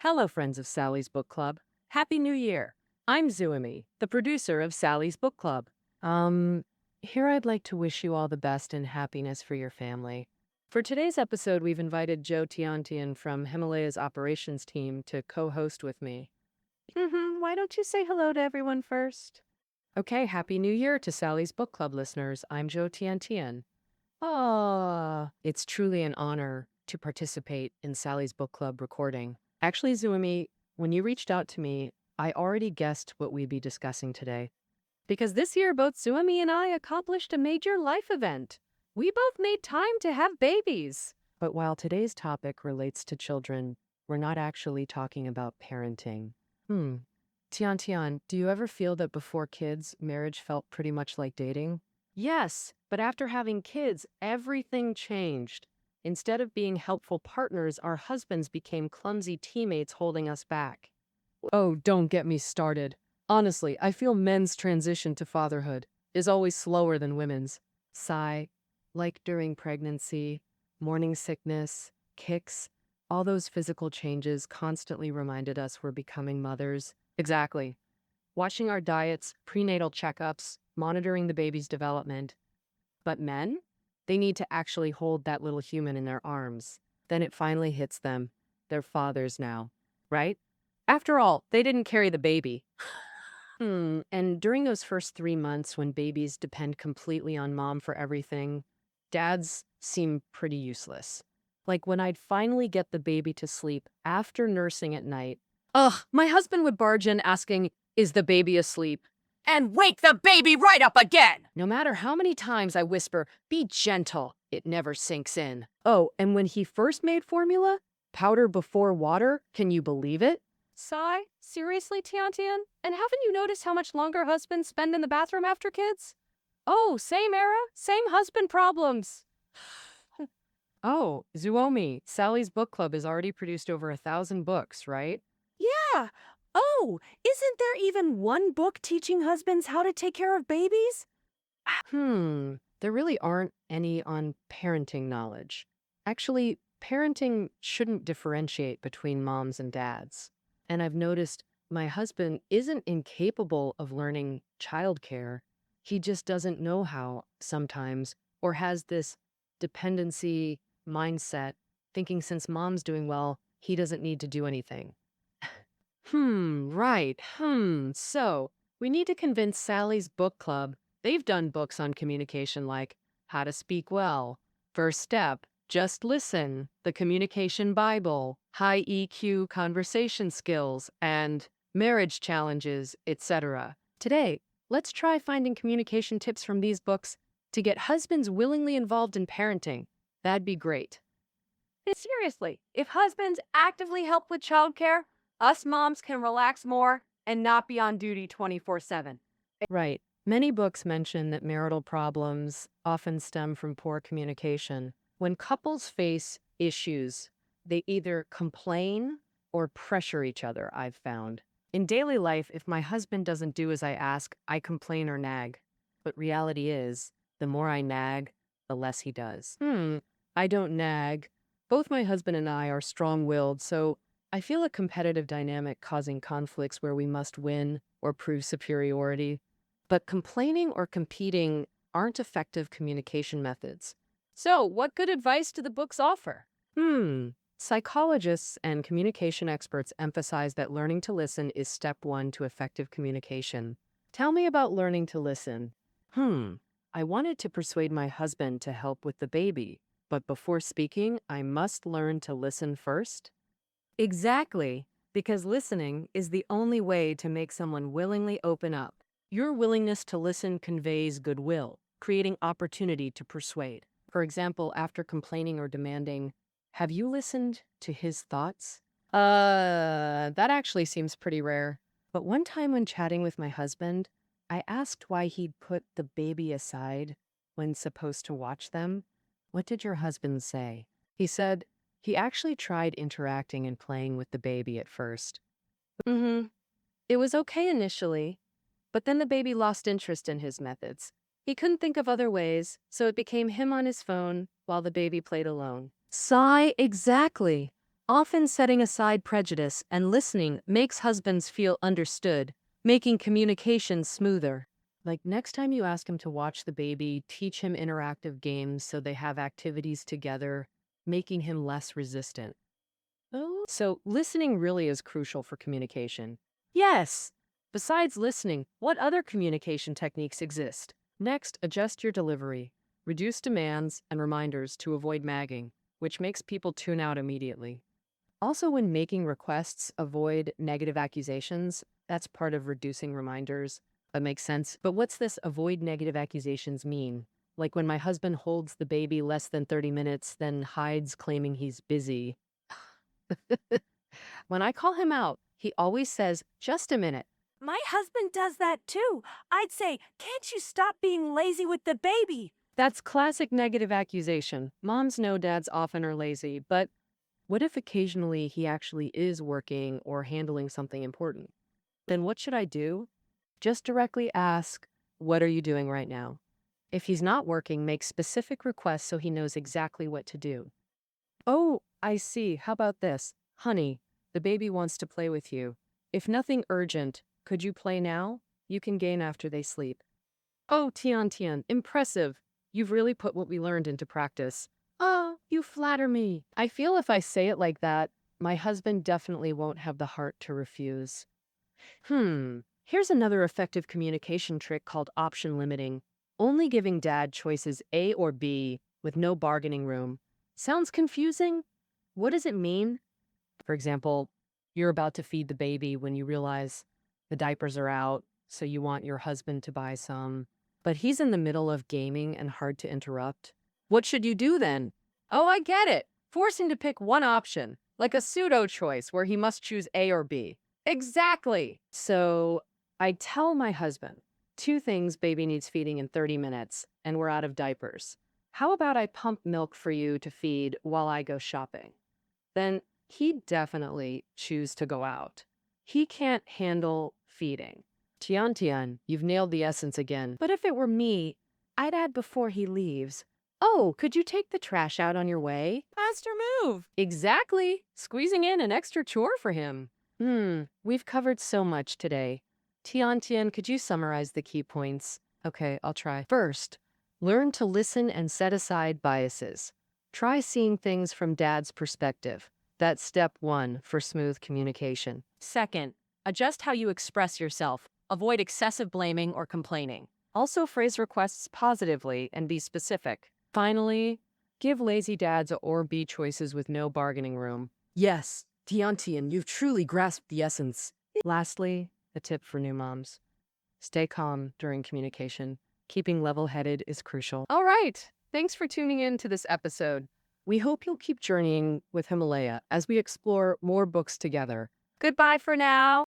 Hello, friends of Sally's Book Club. Happy New Year. I'm Zuimi, the producer of Sally's Book Club. Here I'd like to wish you all the best and happiness for your family. For today's episode, we've invited Joe Tiantian from Himalaya's operations team to co-host with me. Why don't you say hello to everyone first? Okay, Happy New Year to Sally's Book Club listeners. I'm Joe Tiantian. It's truly an honor to participate in Sally's Book Club recording. Actually, Zuimi, when you reached out to me, I already guessed what we'd be discussing today. Because this year, both Zuimi and I accomplished a major life event. We both made time to have babies. But while today's topic relates to children, we're not actually talking about parenting. Tian, do you ever feel that before kids, marriage felt pretty much like dating? Yes, but after having kids, everything changed. Instead of being helpful partners, our husbands became clumsy teammates holding us back. Oh, don't get me started. Honestly, I feel men's transition to fatherhood is always slower than women's. Sigh, like during pregnancy, morning sickness, kicks, all those physical changes constantly reminded us we're becoming mothers. Exactly. Watching our diets, prenatal checkups, monitoring the baby's development. But men? They need to actually hold that little human in their arms. Then it finally hits them. They're fathers now, right? After all, they didn't carry the baby. And during those first 3 months when babies depend completely on mom for everything, dads seem pretty useless. Like when I'd finally get the baby to sleep after nursing at night, my husband would barge in asking, "Is the baby asleep?" And wake the baby right up again! No matter how many times I whisper, "Be gentle," it never sinks in. Oh, and when he first made formula, powder before water, can you believe it? Sigh? Seriously, Tiantian? And haven't you noticed how much longer husbands spend in the bathroom after kids? Oh, same era, same husband problems. Oh, Zuomi, Sally's book club has already produced over 1,000 books, right? Yeah. Oh, isn't there even one book teaching husbands how to take care of babies? There really aren't any on parenting knowledge. Actually, parenting shouldn't differentiate between moms and dads. And I've noticed my husband isn't incapable of learning childcare. He just doesn't know how sometimes, or has this dependency mindset, thinking since mom's doing well, he doesn't need to do anything. Right. So we need to convince Sally's book club. They've done books on communication like How to Speak Well, First Step, Just Listen, The Communication Bible, High EQ Conversation Skills, and Marriage Challenges, etc. Today, let's try finding communication tips from these books to get husbands willingly involved in parenting. That'd be great. Seriously, if husbands actively help with childcare, us moms can relax more and not be on duty 24/7. Right. Many books mention that marital problems often stem from poor communication. When couples face issues, they either complain or pressure each other, I've found. In daily life, if my husband doesn't do as I ask, I complain or nag. But reality is, the more I nag, the less he does. I don't nag. Both my husband and I are strong-willed, so I feel a competitive dynamic causing conflicts where we must win or prove superiority. But complaining or competing aren't effective communication methods. So, what good advice do the books offer? Psychologists and communication experts emphasize that learning to listen is step one to effective communication. Tell me about learning to listen. I wanted to persuade my husband to help with the baby, but before speaking, I must learn to listen first? Exactly, because listening is the only way to make someone willingly open up. Your willingness to listen conveys goodwill, creating opportunity to persuade. For example, after complaining or demanding, "Have you listened to his thoughts?" That actually seems pretty rare. But one time when chatting with my husband, I asked why he'd put the baby aside when supposed to watch them. What did your husband say? He said, he actually tried interacting and playing with the baby at first. It was okay initially, but then the baby lost interest in his methods. He couldn't think of other ways, so it became him on his phone while the baby played alone. Sigh, exactly. Often setting aside prejudice and listening makes husbands feel understood, making communication smoother. Like next time you ask him to watch the baby, teach him interactive games so they have activities together, making him less resistant. Oh. So, listening really is crucial for communication. Yes. Besides listening, what other communication techniques exist? Next, adjust your delivery. Reduce demands and reminders to avoid nagging, which makes people tune out immediately. Also, when making requests, avoid negative accusations. That's part of reducing reminders. That makes sense. But what's this avoid negative accusations mean? Like when my husband holds the baby less than 30 minutes, then hides claiming he's busy. When I call him out, he always says, just a minute. My husband does that too. I'd say, can't you stop being lazy with the baby? That's classic negative accusation. Moms know dads often are lazy, but what if occasionally he actually is working or handling something important? Then what should I do? Just directly ask, what are you doing right now? If he's not working, make specific requests so he knows exactly what to do. Oh, I see. How about this? Honey, the baby wants to play with you. If nothing urgent, could you play now? You can gain after they sleep. Oh, Tian Tian, impressive. You've really put what we learned into practice. Oh, you flatter me. I feel if I say it like that, my husband definitely won't have the heart to refuse. Here's another effective communication trick called option limiting. Only giving dad choices A or B with no bargaining room. Sounds confusing? What does it mean? For example, you're about to feed the baby when you realize the diapers are out, so you want your husband to buy some, but he's in the middle of gaming and hard to interrupt. What should you do then? Oh, I get it. Force him to pick one option, like a pseudo choice where he must choose A or B. Exactly. So I tell my husband, two things baby needs feeding in 30 minutes, and we're out of diapers. How about I pump milk for you to feed while I go shopping? Then he'd definitely choose to go out. He can't handle feeding. Tian Tian, you've nailed the essence again. But if it were me, I'd add before he leaves. Oh, could you take the trash out on your way? Faster move. Exactly. Squeezing in an extra chore for him. We've covered so much today. Tian Tian, could you summarize the key points? Okay, I'll try. First, learn to listen and set aside biases. Try seeing things from dad's perspective. That's step one for smooth communication. Second, adjust how you express yourself. Avoid excessive blaming or complaining. Also, phrase requests positively and be specific. Finally, give lazy dads a or B choices with no bargaining room. Yes, Tiantian, you've truly grasped the essence. Lastly, a tip for new moms. Stay calm during communication. Keeping level-headed is crucial. All right, thanks for tuning in to this episode. We hope you'll keep journeying with Himalaya as we explore more books together. Goodbye for now.